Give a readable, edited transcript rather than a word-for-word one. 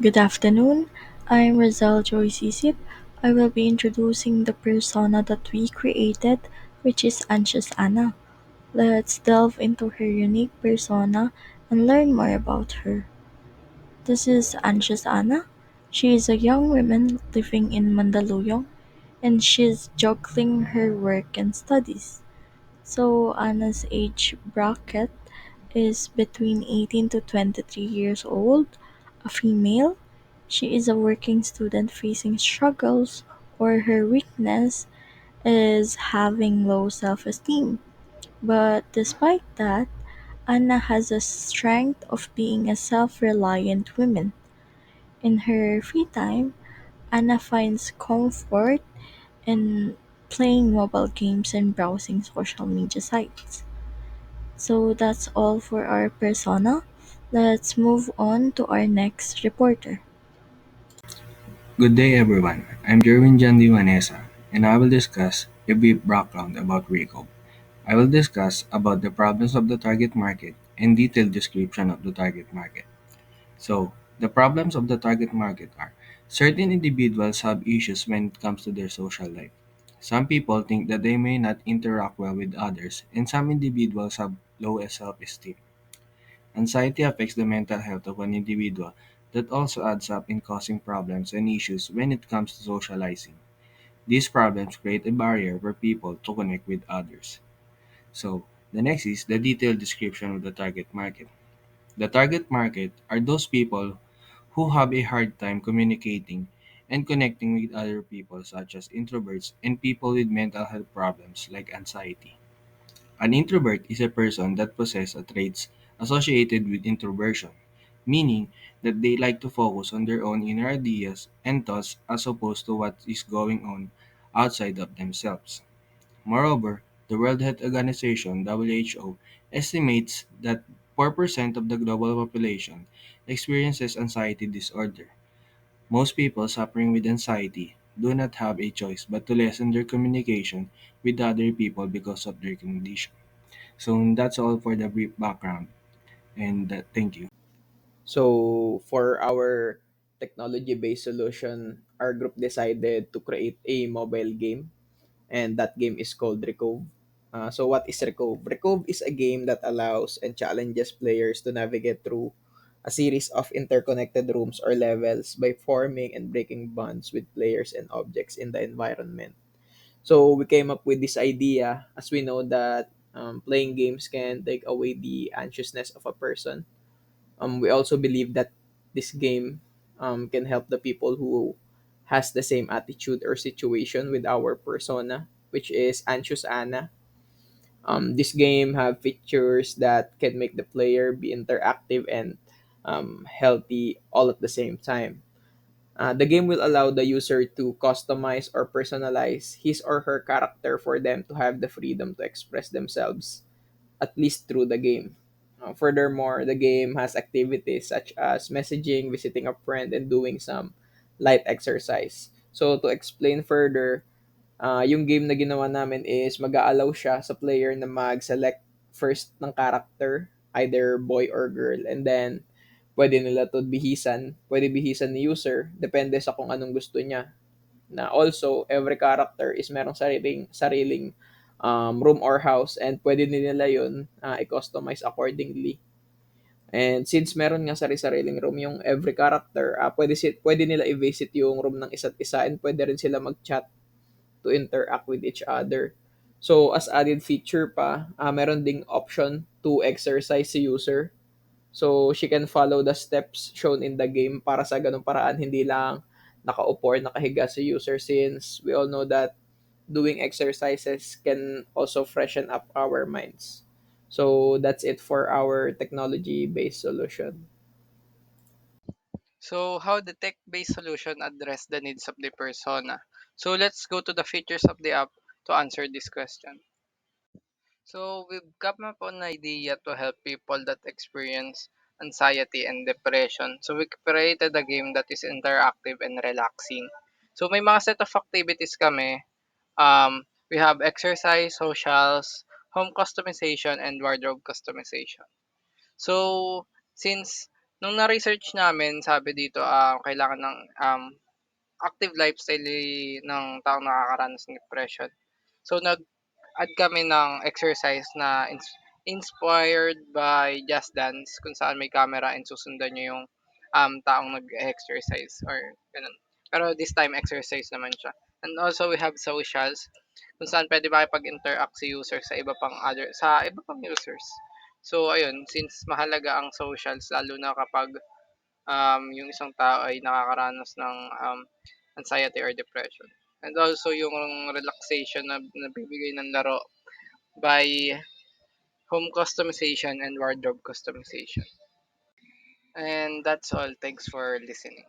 Good afternoon. I'm Rizal Joyce Isip. I will be introducing the persona that we created, which is Anxious Anna. Let's delve into her unique persona and learn more about her. This is Anxious Anna. She is a young woman living in Mandaluyong and she's juggling her work and studies. So Anna's age bracket is between 18 to 23 years old, a female. She is a working student facing struggles or her weakness is having low self esteem. But despite that, Anna has a strength of being a self reliant woman. In her free time, Anna finds comfort in playing mobile games and browsing social media sites. So that's all for our persona. Let's move on to our next reporter. Good day, everyone. I'm Jerwin Jandi Vanessa, and I will discuss a brief background about Recode. I will discuss about the problems of the target market and detailed description of the target market. So, the problems of the target market are certain individuals have issues when it comes to their social life. Some people think that they may not interact well with others, and some individuals have low self-esteem. Anxiety affects the mental health of an individual that also adds up in causing problems and issues when it comes to socializing. These problems create a barrier for people to connect with others. So, the next is the detailed description of the target market. The target market are those people who have a hard time communicating and connecting with other people, such as introverts and people with mental health problems like anxiety. An introvert is a person that possesses traits associated with introversion, meaning that they like to focus on their own inner ideas and thoughts as opposed to what is going on outside of themselves. Moreover, the World Health Organization (WHO) estimates that 4% of the global population experiences anxiety disorder. Most people suffering with anxiety do not have a choice but to lessen their communication with other people because of their condition. So that's all for the brief background, and thank you. So for our technology-based solution, our group decided to create a mobile game, and that game is called Recove. So what is Recove? Recove is a game that allows and challenges players to navigate through a series of interconnected rooms or levels by forming and breaking bonds with players and objects in the environment. So we came up with this idea as we know that playing games can take away the anxiousness of a person. We also believe that this game can help the people who has the same attitude or situation with our persona, which is Anxious Anna. This game have features that can make the player be interactive and healthy all at the same time. The game will allow the user to customize or personalize his or her character for them to have the freedom to express themselves at least through the game. Furthermore, the game has activities such as messaging, visiting a friend, and doing some light exercise. So, to explain further, yung game na ginawa namin is mag-a-allow siya sa player na mag-select first ng character, either boy or girl, and then pwede nila to bihisan, pwede bihisan ni user, depende sa kung anong gusto niya. Na also, every character is merong sariling room or house and pwede din nila yun i-customize accordingly. And since meron nga sari-sariling room yung every character, pwede nila i-visit yung room ng isa't isa and pwede rin sila mag-chat to interact with each other. So, as added feature pa, meron ding option to exercise si user. So, she can follow the steps shown in the game para sa ganung paraan hindi lang nakaupo or nakahiga si user since we all know that doing exercises can also freshen up our minds. So, that's it for our technology-based solution. So, how the tech-based solution address the needs of the persona? So, let's go to the features of the app to answer this question. So, we've come up with an idea to help people that experience anxiety and depression. So, we created a game that is interactive and relaxing. So, may mga set of activities kami. We have exercise, socials, home customization, and wardrobe customization. So, since Nung na-research namin sabi dito, kailangan ng, active lifestyle ng taong nakakaranas ng depression. So nag-add kami ng exercise na inspired by Just Dance kung saan may camera and susundan niyo yung, taong nag-e-exercise or gano'n. Pero this time exercise naman siya. And also we have socials kung saan puwede makipag-interact si user sa iba pang users. So ayun, since mahalaga ang socials lalo na kapag, yung isang tao ay nakakaranas ng, anxiety or depression. And also yung relaxation na nabibigay ng laro by home customization and wardrobe customization. And that's all. Thanks for listening.